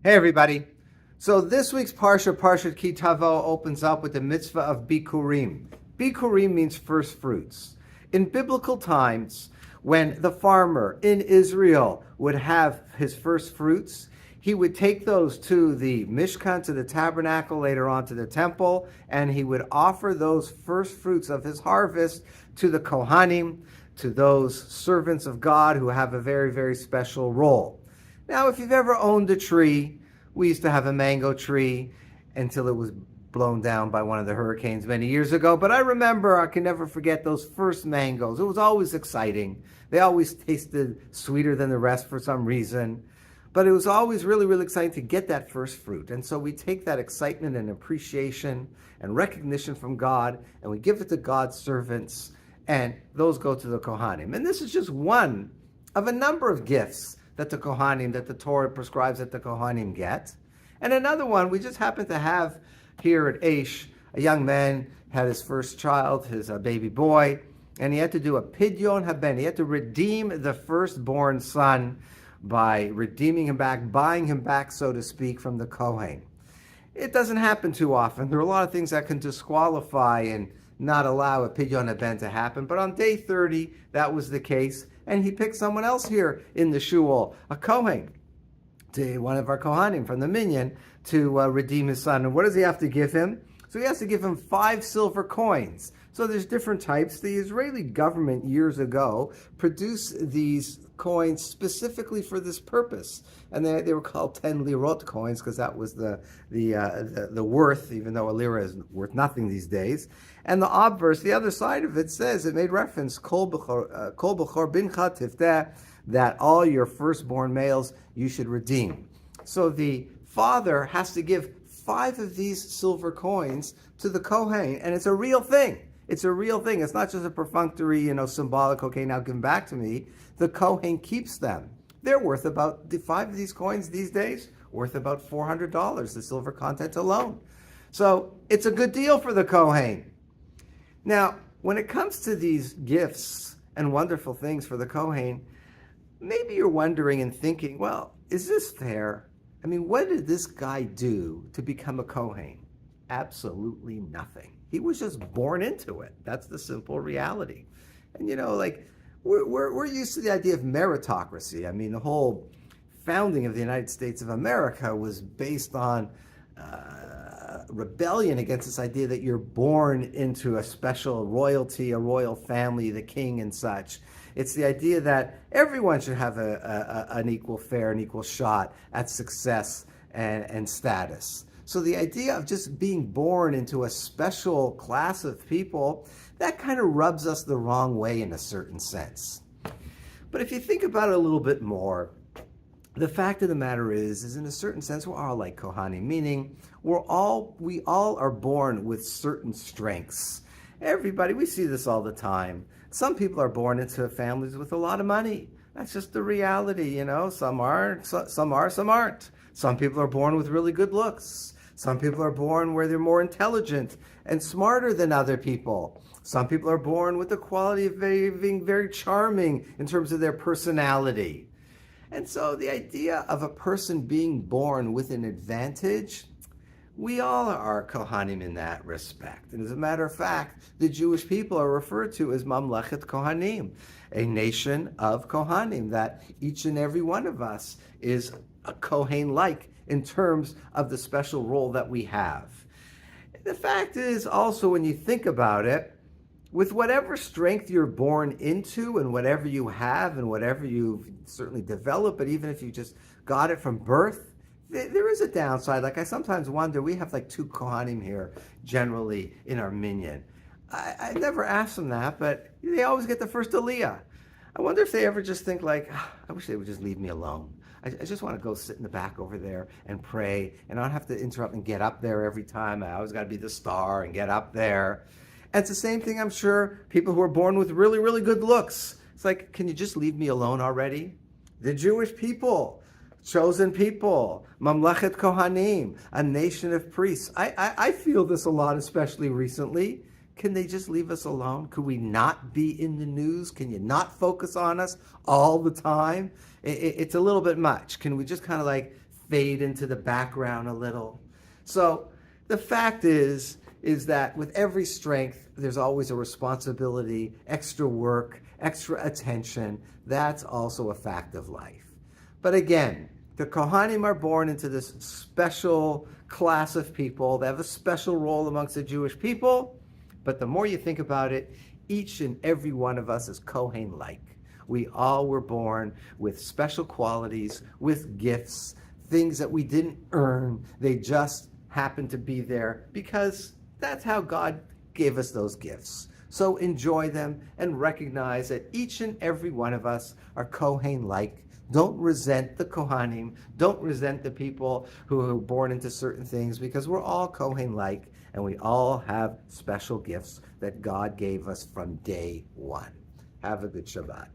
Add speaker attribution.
Speaker 1: Hey everybody. So this week's Parsha, Parshat Ki Tavo, opens up with the mitzvah of Bikurim. Bikurim means first fruits. In biblical times, when the farmer in Israel would have his first fruits, he would take those to the Mishkan, to the tabernacle, later on to the temple, and he would offer those first fruits of his harvest to the Kohanim, to those servants of God who have a very, very special role. Now, if you've ever owned a tree, we used to have a mango tree until it was blown down by one of the hurricanes many years ago. But I remember, I can never forget those first mangoes. It was always exciting. They always tasted sweeter than the rest for some reason. But it was always really, really exciting to get that first fruit. And so we take that excitement and appreciation and recognition from God, and we give it to God's servants, and those go to the Kohanim. And this is just one of a number of gifts that the Kohanim, that the Torah prescribes that the Kohanim get. And another one, we just happen to have here at Aish, a young man had his first child, his baby boy, and he had to do a pidyon haben. He had to redeem the firstborn son by redeeming him back, buying him back, so to speak, from the Kohen. It doesn't happen too often. There are a lot of things that can disqualify and not allow a pidyon haben to happen. But on day 30, that was the case. And he picked someone else here in the shul, a Kohen, to one of our Kohanim from the minyan, to redeem his son. And what does he have to give him? So he has to give him 5 silver coins. So there's different types. The Israeli government years ago produced these coins specifically for this purpose, and they were called 10 lirot coins because that was the worth, even though a lira is worth nothing these days. And the obverse, the other side of it, says, it made reference, kol b'chor bincha tifteh, that all your firstborn males you should redeem. So the father has to give 5 of these silver coins to the Kohen, and it's a real thing. It's a real thing. It's not just a perfunctory, symbolic, okay, now give them back to me. The Kohen keeps them. They're worth about, the 5 of these coins these days, worth about $400, the silver content alone. So it's a good deal for the Kohen. Now, when it comes to these gifts and wonderful things for the Kohen, maybe you're wondering and thinking, well, is this fair? I mean, what did this guy do to become a Kohen? Absolutely nothing. He was just born into it. That's the simple reality. And we're used to the idea of meritocracy. I mean, the whole founding of the United States of America was based on rebellion against this idea that you're born into a special royalty, a royal family, the king and such. It's the idea that everyone should have an equal fare, an equal shot at success and status. So the idea of just being born into a special class of people, that kind of rubs us the wrong way in a certain sense. But if you think about it a little bit more, the fact of the matter is in a certain sense, we're all like Kohanim, meaning we all are born with certain strengths. Everybody, we see this all the time. Some people are born into families with a lot of money. That's just the reality, Some are, some aren't. Some people are born with really good looks. Some people are born where they're more intelligent and smarter than other people. Some people are born with the quality of being very charming in terms of their personality. And so the idea of a person being born with an advantage, we all are Kohanim in that respect. And as a matter of fact, the Jewish people are referred to as Mamlechet Kohanim, a nation of Kohanim, that each and every one of us is a Kohen-like in terms of the special role that we have. The fact is also, when you think about it, with whatever strength you're born into and whatever you have and whatever you've certainly developed, but even if you just got it from birth, there is a downside. Like I sometimes wonder, we have like 2 Kohanim here generally in our minyan. I never asked them that, but they always get the first aliyah. I wonder if they ever just think like, I wish they would just leave me alone. I just want to go sit in the back over there and pray, and I don't have to interrupt and get up there every time. I always got to be the star and get up there. And it's the same thing, I'm sure, people who are born with really, really good looks. It's like, can you just leave me alone already? The Jewish people, chosen people, Mamlechet Kohanim, a nation of priests. I feel this a lot, especially recently. Can they just leave us alone? Could we not be in the news? Can you not focus on us all the time? It's a little bit much. Can we just kind of like fade into the background a little. So the fact is that with every strength, there's always a responsibility, extra work, extra attention. That's also a fact of life. But again, the Kohanim are born into this special class of people. They have a special role amongst the Jewish people. But the more you think about it, each and every one of us is Kohen-like. We all were born with special qualities, with gifts, things that we didn't earn. They just happened to be there because that's how God gave us those gifts. So enjoy them and recognize that each and every one of us are Kohen-like. Don't resent the Kohanim. Don't resent the people who are born into certain things, because we're all Kohen-like and we all have special gifts that God gave us from day one. Have a good Shabbat.